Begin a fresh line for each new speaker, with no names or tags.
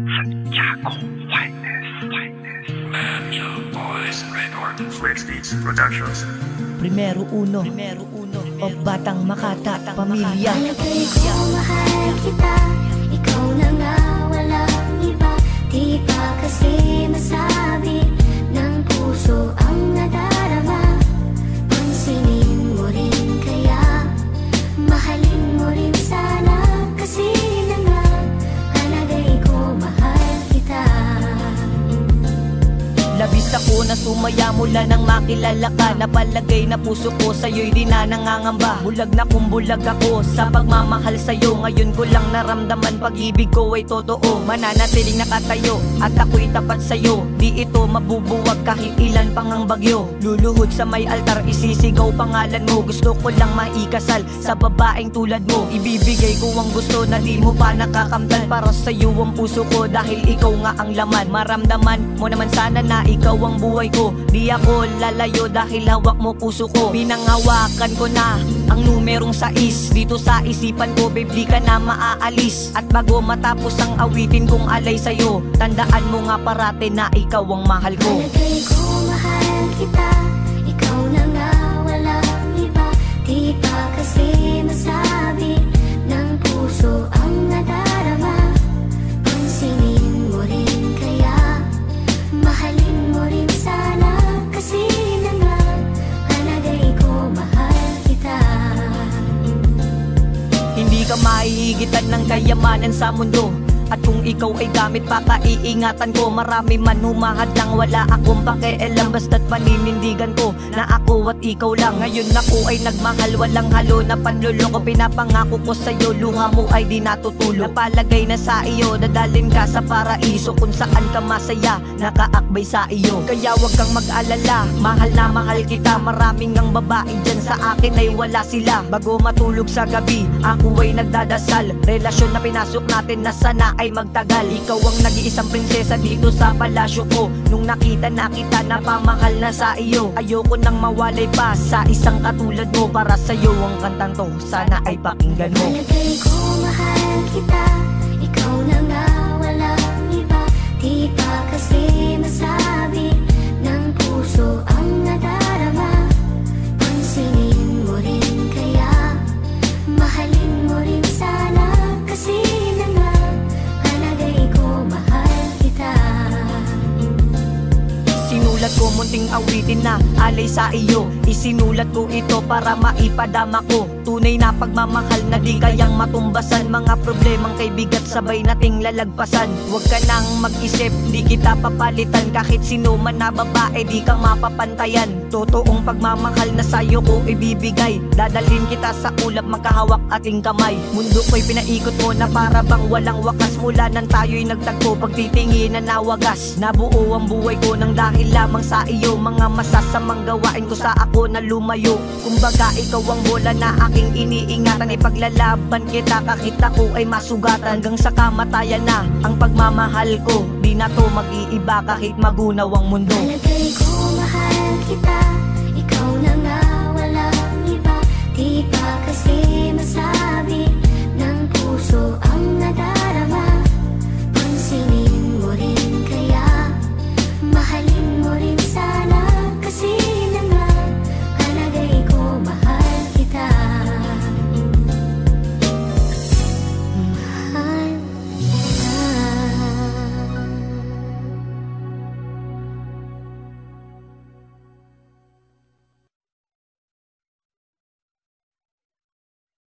Santiago Finest. Man, young boys, record. Flex Beats Productions.
Primero uno, o Batang Makata, pamilya.
Palagay ko mahal kita, ikaw na nga walang iba. Di pa kasi masabi ng puso ang nadarama. Pansinin mo rin kaya, mahalin mo rin sana. Kasi na nga, palagay ko mahal kita.
Labis ako na sumaya mula nang makilala ka. Napalagay na puso ko sa'yo'y di na nangangamba. Bulag na kung bulag ako sa pagmamahal sa'yo. Ngayon ko lang naramdaman pag-ibig ko ay totoo. Mananatiling nakatayo at ako'y tapat sa'yo. Di ito mabubuwag kahit ilan pang ang bagyo. Luluhod sa may altar, isisigaw pangalan mo. Gusto ko lang maikasal sa babaeng tulad mo. Ibibigay ko ang gusto na di mo pa nakakamtan. Para sa'yo ang puso ko dahil ikaw nga ang laman. Maramdaman mo naman sana na ikaw ang buhay ko. Di ako lalayo dahil hawak mo puso ko. Pinanghawakan ko na ang numerong 6 dito sa isipan ko, babe, di ka na maaalis. At bago matapos ang awitin kong alay sa'yo, tandaan mo nga parate na ikaw ang mahal ko.
Palagay ko mahal kita, ikaw na nga walang iba. Di pa kasi masabi ng puso ang nadarama. Pansinin mo rin kaya, mahalin mo rin sana. Kasi na nga, palagay ko mahal kita.
Hindi ka mahihigitan ng kayamanan sa mundo. At kung ikaw ay gamit pa, kaiingatan ko. Marami man humahad lang, wala akong pakialam. Basta't paninindigan ko na ako at ikaw lang. Ngayon ako ay nagmahal, walang halo na panluloko. Pinapangako ko sa'yo, luha mo ay di natutulo. Napalagay na sa iyo, dadalhin ka sa paraiso. Kung saan ka masaya, nakaakbay sa iyo. Kaya wag kang mag-alala, mahal na mahal kita. Maraming ang babae dyan, sa akin ay wala sila. Bago matulog sa gabi, ako ay nagdadasal. Relasyon na pinasok natin na sana ay magtagal. Ikaw ang nag-iisang prinsesa dito sa palasyo ko. Nung nakita na kita, napamahal na sa iyo. Ayoko nang mawalay pa sa isang katulad mo. Para sa'yo ang kantang to, sana ay pakinggan mo.
Palagay ko mahal kita, ikaw na nga walang iba. Di pa kasi masabi ng puso ang nadarama. Pansinin mo rin kaya, mahalin mo rin sana. Kasi na nga, palagay ko mahal kita.
Sinulat ko munting awitin na alay sa iyo. Isinulat ko ito para maipadama ko tunay na pagmamahal na di kayang matumbasan. Mga problemang kay bigat sabay nating lalagpasan. Huwag ka nang mag-isip, di kita papalitan. Kahit sino man na babae, di ka mapapantayan. Totoong pagmamahal na sa'yo ko ibibigay. Dadalhin kita sa ulap, magkahawak ating kamay. Mundo ko'y pinaikot mo na para bang walang wakas. Mula nang tayo'y nagtagpo, pagtitingin na nawagas. Nabuo ang buhay ko nang dahil lamang sa iyo. Mga masasamang gawain ko sa ako na lumayo. Kumbaga ikaw ang bola na aking iniingatan. Ipaglalaban kita kahit ako ay masugatan. Hanggang sa kamatayan na ang pagmamahal ko. Di na to mag-iiba kahit magunaw ang mundo.
Palagay ko mahal kita, ikaw na nga walang iba. Di pa